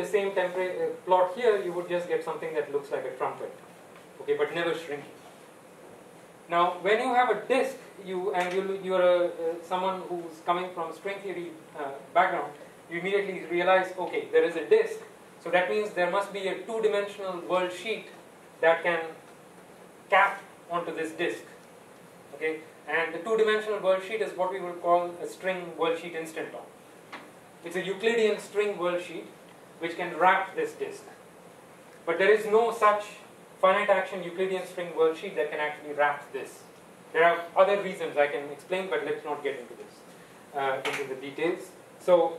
the same plot here, you would just get something that looks like a trumpet, okay, but never shrinking. Now, when you have a disk, you are someone who's coming from string theory background, you immediately realize, okay, there is a disk, so that means there must be a two-dimensional world sheet that can cap onto this disk, okay, and the two-dimensional world sheet is what we would call a string world sheet instanton. It's a Euclidean string world sheet which can wrap this disk, but there is no such finite action Euclidean string world sheet that can actually wrap this. There are other reasons I can explain, but let's not get into this, into the details. So,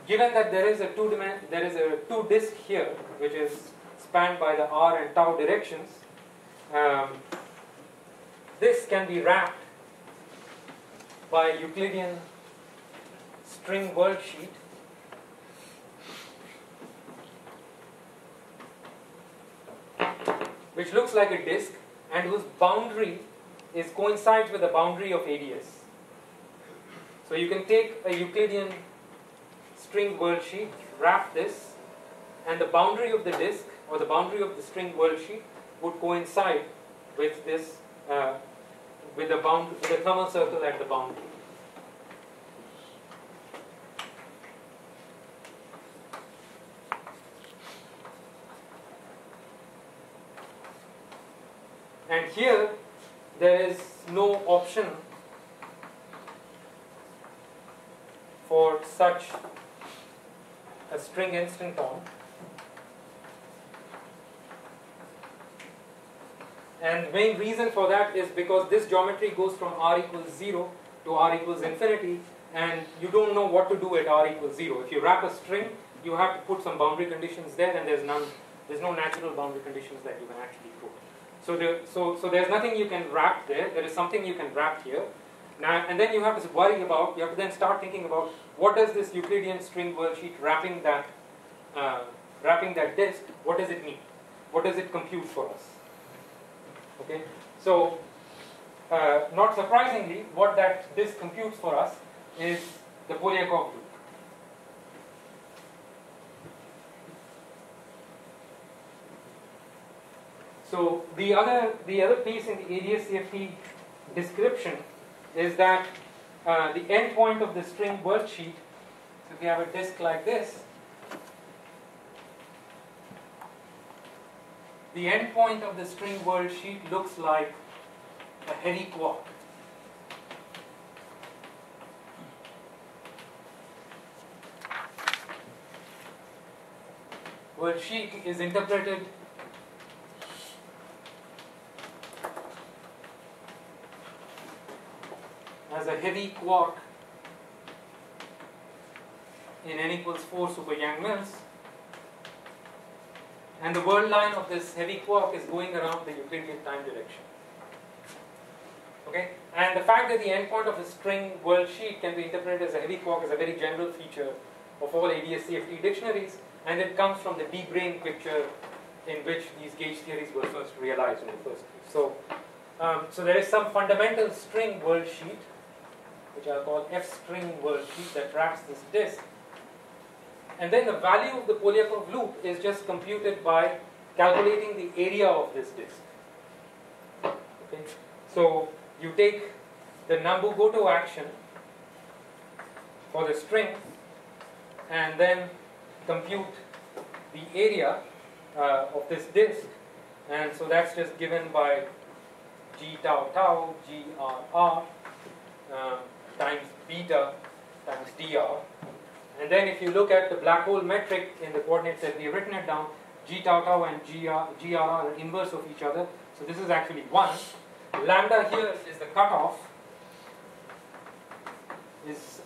given that there is a two disk here, which is spanned by the r and tau directions, this can be wrapped by a Euclidean string world sheet which looks like a disk and whose boundary coincides with the boundary of AdS. So you can take a Euclidean string world sheet, wrap this, and the boundary of the disk or the boundary of the string world sheet would coincide with this, with the thermal circle at the boundary. And here, there is no option for such a string instanton. And the main reason for that is because this geometry goes from r equals 0 to r equals infinity, and you don't know what to do at r equals 0. If you wrap a string, you have to put some boundary conditions there, and there's no natural boundary conditions that you can actually put. So there's nothing you can wrap there. There is something you can wrap here. Now, and then you have to worry about, you have to then start thinking about what does this Euclidean string world sheet wrapping that disk, what does it mean? What does it compute for us? Okay, so not surprisingly, what that disk computes for us is the Polyakov loop. So the other piece in the AdS CFT description is that the endpoint of the string world sheet, so if you have a disk like this, the endpoint of the string world sheet looks like a heavy quark. World sheet is interpreted as a heavy quark in n equals 4 super Yang-Mills, and the world line of this heavy quark is going around the Euclidean time direction. Okay, and the fact that the endpoint of a string world sheet can be interpreted as a heavy quark is a very general feature of all AdS CFT dictionaries, and it comes from the de-Broglie picture in which these gauge theories were first realized in the first place. So, so there is some fundamental string world sheet, which I'll call F-string world sheet, that wraps this disk. And then the value of the Polyakov loop is just computed by calculating the area of this disk. Okay. So you take the Nambu-Goto action for the string and then compute the area of this disk, and so that's just given by G tau tau G r times beta times dr. And then if you look at the black hole metric in the coordinates that we have written it down, G tau tau and GR are inverse of each other. So this is actually 1. Lambda here is the cutoff, is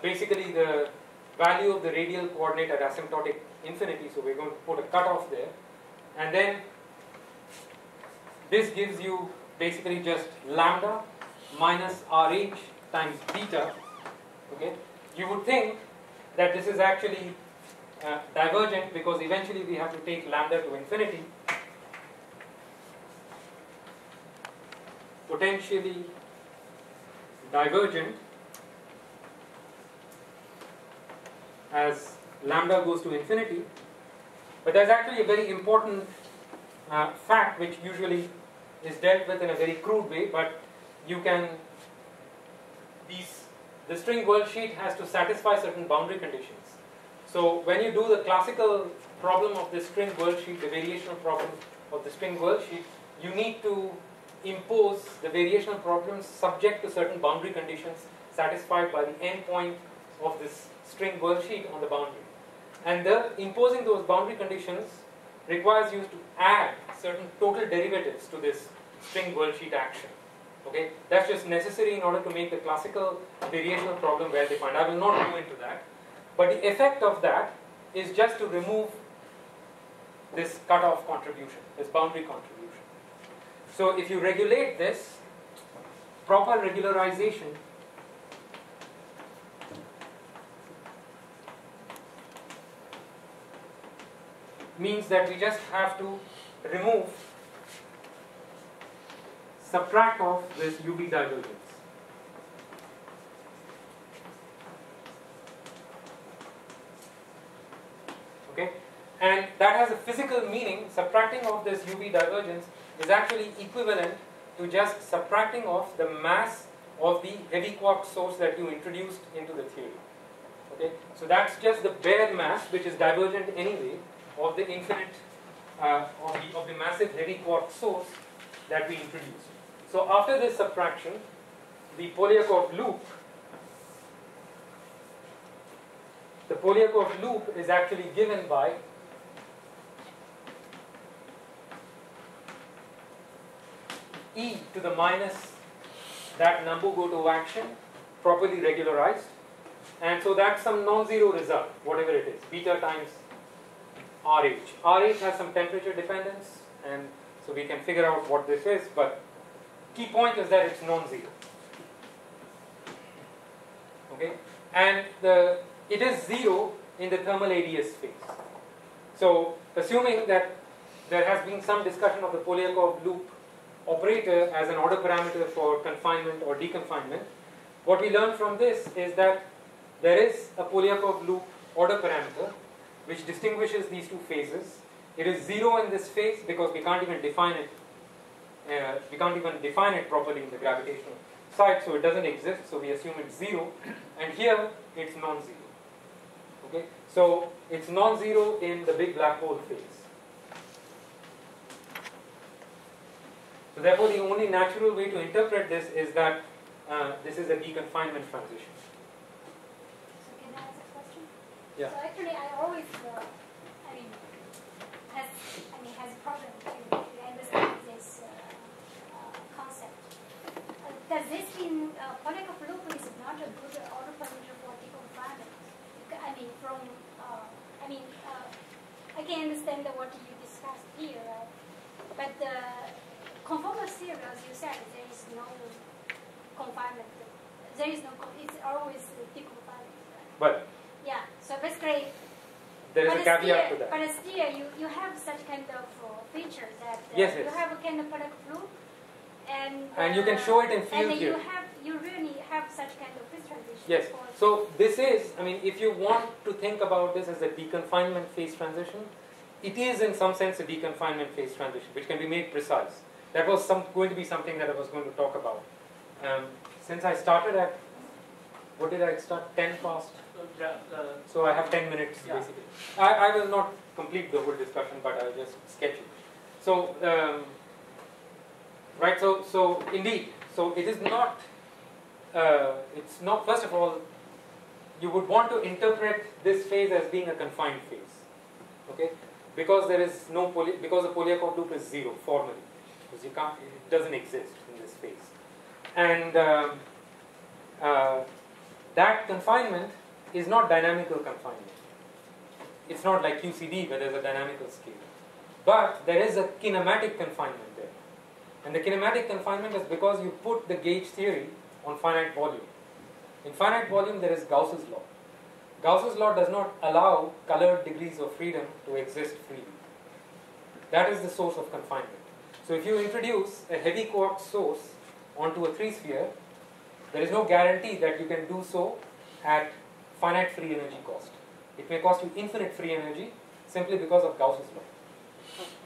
basically the value of the radial coordinate at asymptotic infinity. So we're going to put a cutoff there. And then this gives you basically just lambda minus RH times beta. Okay, you would think that this is actually divergent because eventually we have to take lambda to infinity. Potentially divergent as lambda goes to infinity. But there's actually a very important fact which usually is dealt with in a very crude way, but you can, the string world sheet has to satisfy certain boundary conditions. So when you do the classical problem of the string world sheet, the variational problem of the string world sheet, you need to impose the variational problems subject to certain boundary conditions satisfied by the endpoint of this string world sheet on the boundary. And imposing those boundary conditions requires you to add certain total derivatives to this string world sheet action. Okay, that's just necessary in order to make the classical variational problem well defined. I will not go into that. But the effect of that is just to remove this cutoff contribution, this boundary contribution. So if you regulate this, proper regularization means that we just have to remove, subtract off this UV divergence. Okay? And that has a physical meaning. Subtracting off this UV divergence is actually equivalent to just subtracting off the mass of the heavy quark source that you introduced into the theory. Okay? So that's just the bare mass, which is divergent anyway, of the infinite, of the massive heavy quark source that we introduced. So after this subtraction, the Polyakov loop is actually given by e to the minus that Nambu-Goto action, properly regularized, and so that's some non-zero result, whatever it is, beta times RH. RH has some temperature dependence, and so we can figure out what this is, but key point is that it's non-zero. Okay, and it is zero in the thermal AdS phase. So assuming that there has been some discussion of the Polyakov loop operator as an order parameter for confinement or deconfinement, what we learn from this is that there is a Polyakov loop order parameter which distinguishes these two phases. It is zero in this phase because we can't even define it. We can't even define it properly in the gravitational side, so it doesn't exist. So we assume it's zero, and here it's non-zero. Okay, so it's non-zero in the big black hole phase. So therefore, the only natural way to interpret this is that this is a deconfinement transition. So can I ask a question? Yeah. So actually, I always, has a problem to understand this concept. Does this mean Polyakov loop is not a good order parameter for deconfinement? I can understand what you discussed here, right? But the conformal theory, as you said, there is no confinement. There is no. It's always deconfinement. Right? But yeah. So basically, there is a caveat to that. But still, you have such kind of features that yes. You have a kind of Polyakov loop, and you can show it in field here. You really have such kind of phase transition. Yes. So this is, if you want to think about this as a deconfinement phase transition, it is in some sense a deconfinement phase transition, which can be made precise. That was going to be something that I was going to talk about. Since I started at, what did I start? 10 past? So I have 10 minutes basically. I will not complete the whole discussion, but I'll just sketch it. So, right, so indeed, so it is not, it's not, first of all, you would want to interpret this phase as being a confined phase, okay? Because there is no, because the Polyakov loop is zero formally, because you can't, it doesn't exist in this phase. And that confinement is not dynamical confinement. It's not like QCD where there's a dynamical scale. But there is a kinematic confinement there. And the kinematic confinement is because you put the gauge theory on finite volume. In finite volume there is Gauss's law. Gauss's law does not allow colored degrees of freedom to exist freely. That is the source of confinement. So if you introduce a heavy quark source onto a 3-sphere, there is no guarantee that you can do so at finite free energy cost. It may cost you infinite free energy simply because of Gauss's law.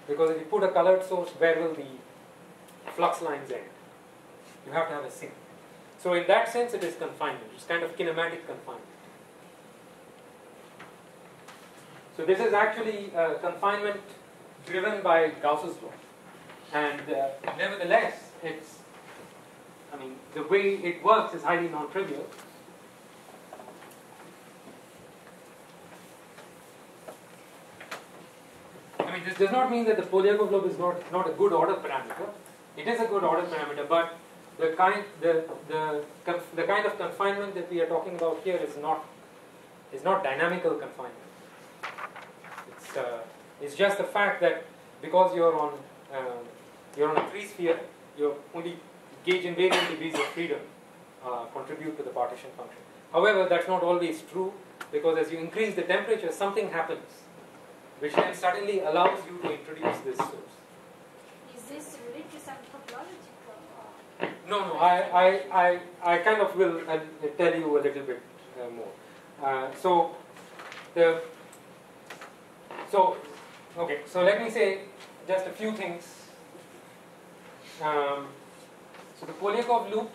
Because if you put a colored source, where will the flux lines end? You have to have a sink. So in that sense, it is confinement. It's kind of kinematic confinement. So this is actually confinement driven by Gauss's law. And nevertheless, the way it works is highly non-trivial. This does not mean that the Polyakov lobe is not a good order parameter. It is a good order parameter, but the kind of confinement that we are talking about here is not dynamical confinement. It's just the fact that because you're on a free sphere, your only gauge invariant degrees of freedom contribute to the partition function. However, that's not always true, because as you increase the temperature, something happens which then suddenly allows you to introduce this source. Is this related to some topological? No. I kind of will tell you a little bit more. So let me say just a few things. So the Polyakov loop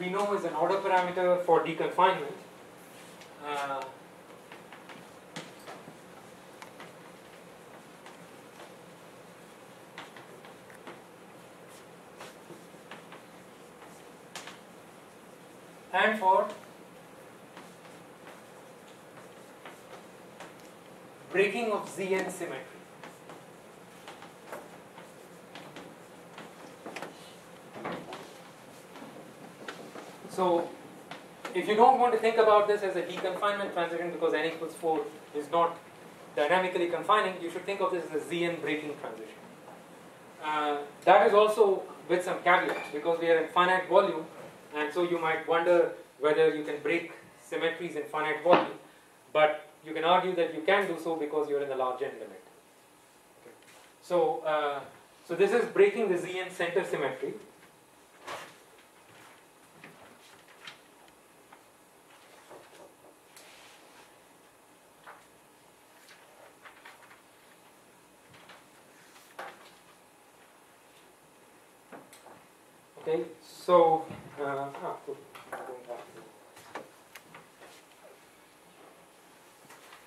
we know is an order parameter for deconfinement. And for breaking of Zn symmetry. So, if you don't want to think about this as a deconfinement transition because n equals 4 is not dynamically confining, you should think of this as a Zn breaking transition. That is also with some caveats, because we are in finite volume, and so you might wonder whether you can break symmetries in finite volume, but you can argue that you can do so because you're in the large n limit. Okay. So this is breaking the Zn center symmetry. Okay, so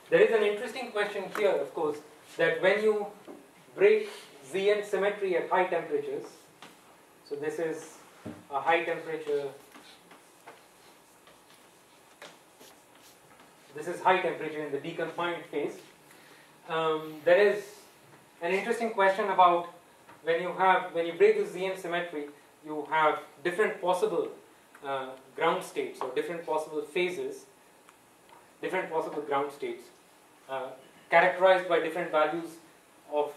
there is an interesting question here, of course, that when you break Zn symmetry at high temperatures, so this is a high temperature, this is high temperature in the deconfined phase, there is an interesting question about when you break the Zn symmetry, you have different possible ground states or different possible phases, different possible ground states characterized by different values of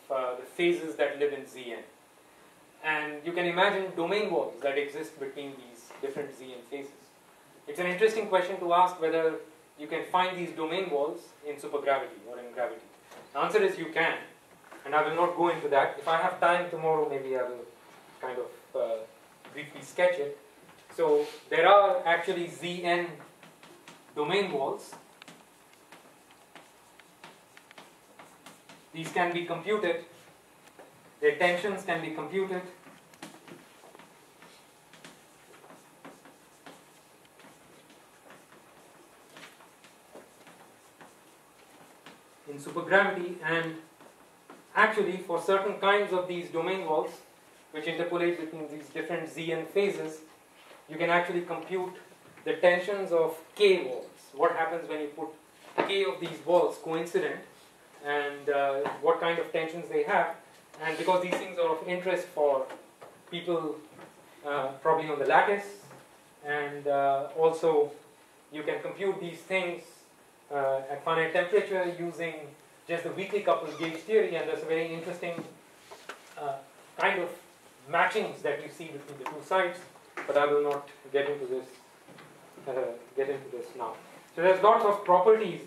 the phases that live in Zn. And you can imagine domain walls that exist between these different Zn phases. It's an interesting question to ask whether you can find these domain walls in supergravity or in gravity. The answer is you can, and I will not go into that. If I have time tomorrow, maybe I will kind of briefly sketch it. So there are actually Zn domain walls. These can be computed. Their tensions can be computed. In supergravity, and actually for certain kinds of these domain walls which interpolate between these different Zn phases, you can actually compute the tensions of k walls. What happens when you put k of these walls coincident, and what kind of tensions they have. And because these things are of interest for people probably on the lattice, and also you can compute these things at finite temperature using just the weakly coupled gauge theory, and there's a very interesting kind of matchings that you see between the two sides, but I will not get into this now. So there's lots of properties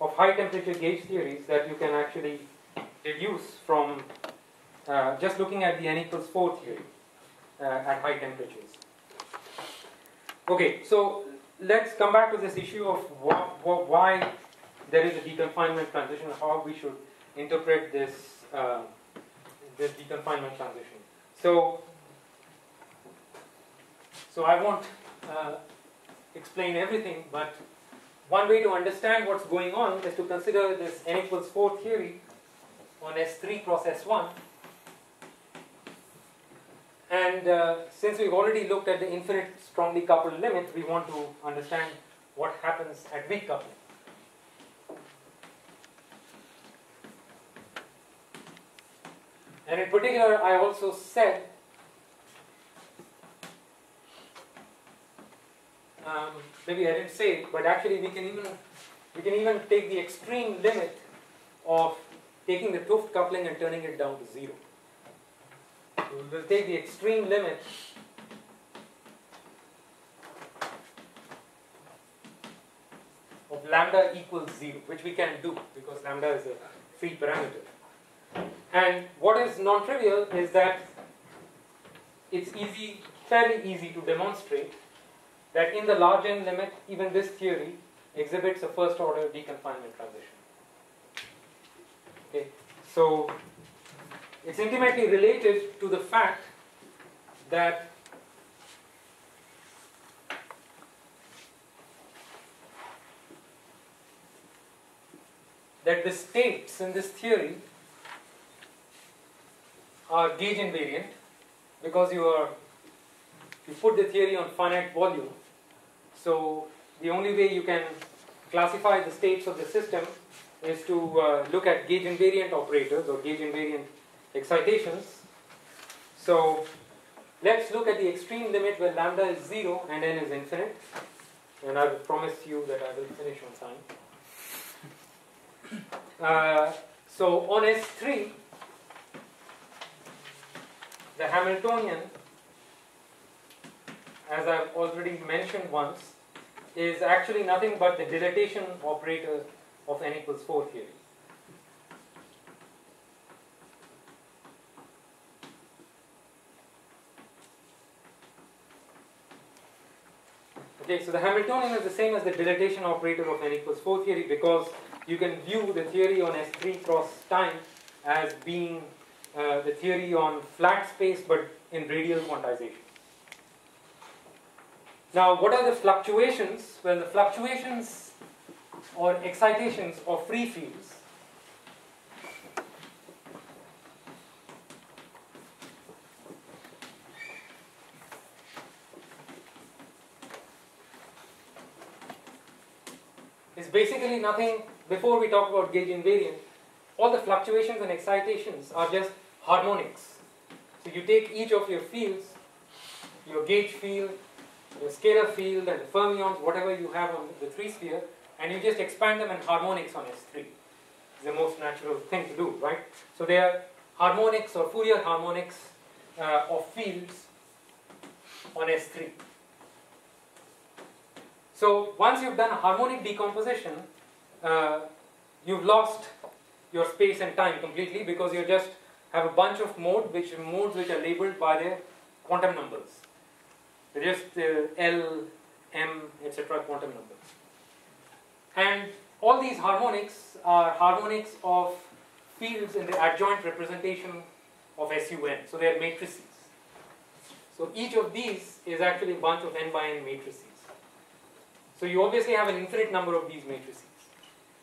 of high temperature gauge theories that you can actually deduce from just looking at the n equals 4 theory at high temperatures. Okay, so let's come back to this issue of why there is a deconfinement transition, how we should interpret this, this deconfinement transition. So I won't explain everything, but one way to understand what's going on is to consider this n equals 4 theory on S3 cross S1. And since we've already looked at the infinite strongly coupled limit, we want to understand what happens at weak coupling. And in particular, I also said maybe I didn't say it, but actually we can even take the extreme limit of taking the 't Hooft coupling and turning it down to 0. So we'll take the extreme limit of lambda equals 0, which we can do because lambda is a free parameter. And what is non-trivial is that it's fairly easy to demonstrate that in the large n limit, even this theory exhibits a first order deconfinement transition. Okay, so it's intimately related to the fact that the states in this theory are gauge invariant because you put the theory on finite volume. So the only way you can classify the states of the system is to look at gauge invariant operators or gauge invariant excitations. So let's look at the extreme limit where lambda is 0 and n is infinite. And I will promise you that I will finish on time. So on S3, the Hamiltonian, as I've already mentioned once, is actually nothing but the dilatation operator of n equals 4 theory. Okay, so the Hamiltonian is the same as the dilatation operator of n equals 4 theory because you can view the theory on S3 cross time as being the theory on flat space but in radial quantization. Now, what are the fluctuations? Well, the fluctuations or excitations of free fields is basically nothing. Before we talk about gauge invariant, all the fluctuations and excitations are just harmonics. So you take each of your fields, your gauge field, your scalar field, and the fermions, whatever you have on the 3-sphere, and you just expand them in harmonics on S3. It's the most natural thing to do, right? So they are harmonics or Fourier harmonics of fields on S3. So once you've done a harmonic decomposition, you've lost your space and time completely because you just have a bunch of modes which are labeled by their quantum numbers. They're just L, M, etc. quantum numbers. And all these harmonics are harmonics of fields in the adjoint representation of SUN. So they are matrices. So each of these is actually a bunch of n by n matrices. So you obviously have an infinite number of these matrices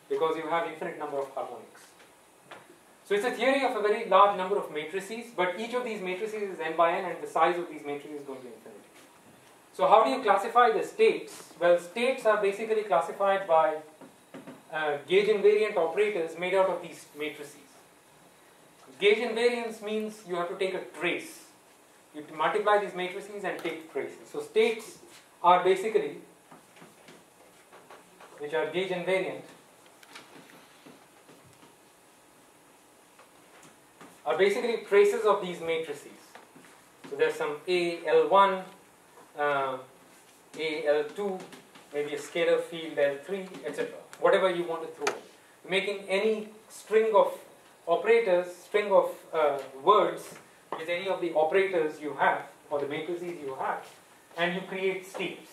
because you have infinite number of harmonics. So it's a theory of a very large number of matrices, but each of these matrices is n by n and the size of these matrices is going to be infinity. So how do you classify the states? Well, states are basically classified by gauge invariant operators made out of these matrices. Gauge invariance means you have to take a trace. You have to multiply these matrices and take traces. So states are basically, which are gauge invariant, are basically traces of these matrices. So there's some A, L1, A, L2, maybe a scalar field L3, etc. Whatever you want to throw in. Making any string of operators, string of words with any of the operators you have, or the matrices you have, and you create states.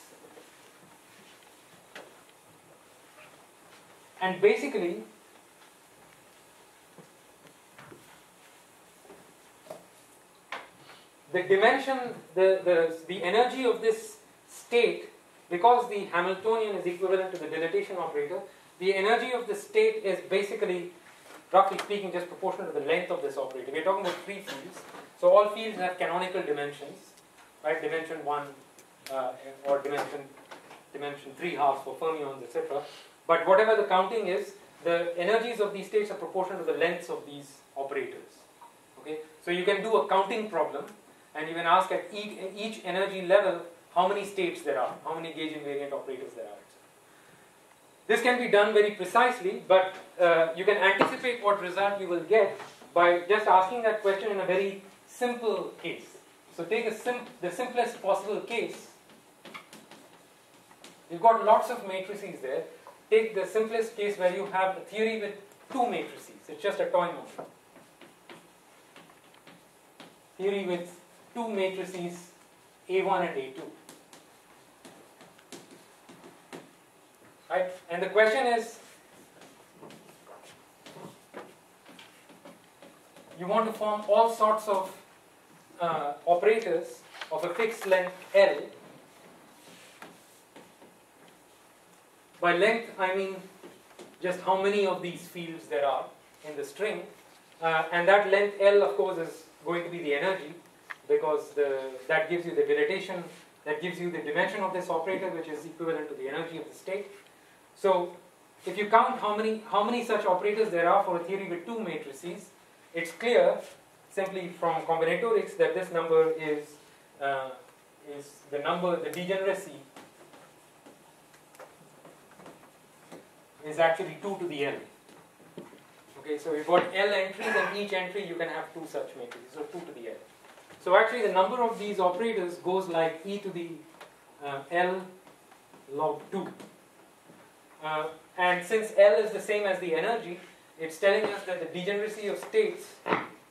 And basically, the dimension, the energy of this state, because the Hamiltonian is equivalent to the dilatation operator, the energy of the state is basically, roughly speaking, just proportional to the length of this operator. We're talking about free fields. So all fields have canonical dimensions, right? Dimension 1 or dimension 3/2 for fermions, etc. But whatever the counting is, the energies of these states are proportional to the lengths of these operators. Okay? So you can do a counting problem, and you can ask at each energy level how many states there are, how many gauge invariant operators there are. This can be done very precisely, but you can anticipate what result you will get by just asking that question in a very simple case. So take the simplest possible case. You've got lots of matrices there. Take the simplest case where you have a theory with two matrices. It's just a toy motion. Theory with two matrices, A1 and A2. Right? And the question is, you want to form all sorts of operators of a fixed length L. By length, I mean just how many of these fields there are in the string. And that length L, of course, is going to be the energy, because that gives you the dilatation, that gives you the dimension of this operator, which is equivalent to the energy of the state. So if you count how many such operators there are for a theory with two matrices, it's clear simply from combinatorics that this number is the number, the degeneracy is actually 2 to the L. Okay, so you've got L entries, and each entry you can have two such matrices, so 2 to the L. So actually the number of these operators goes like e to the L log 2. And since L is the same as the energy, it's telling us that the degeneracy of states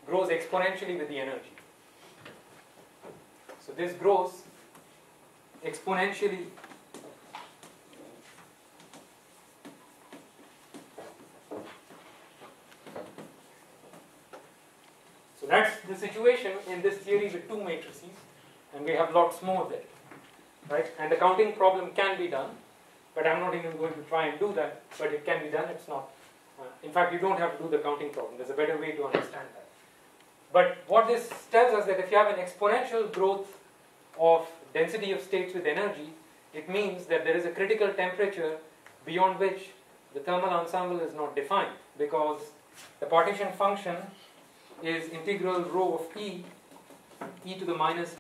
grows exponentially with the energy. So this grows exponentially . So that's the situation in this theory with two matrices, and we have lots more there, right? And the counting problem can be done, but I'm not even going to try and do that, but it can be done. It's not, in fact, you don't have to do the counting problem. There's a better way to understand that. But what this tells us that if you have an exponential growth of density of states with energy, it means that there is a critical temperature beyond which the thermal ensemble is not defined, because the partition function is integral rho of e to the minus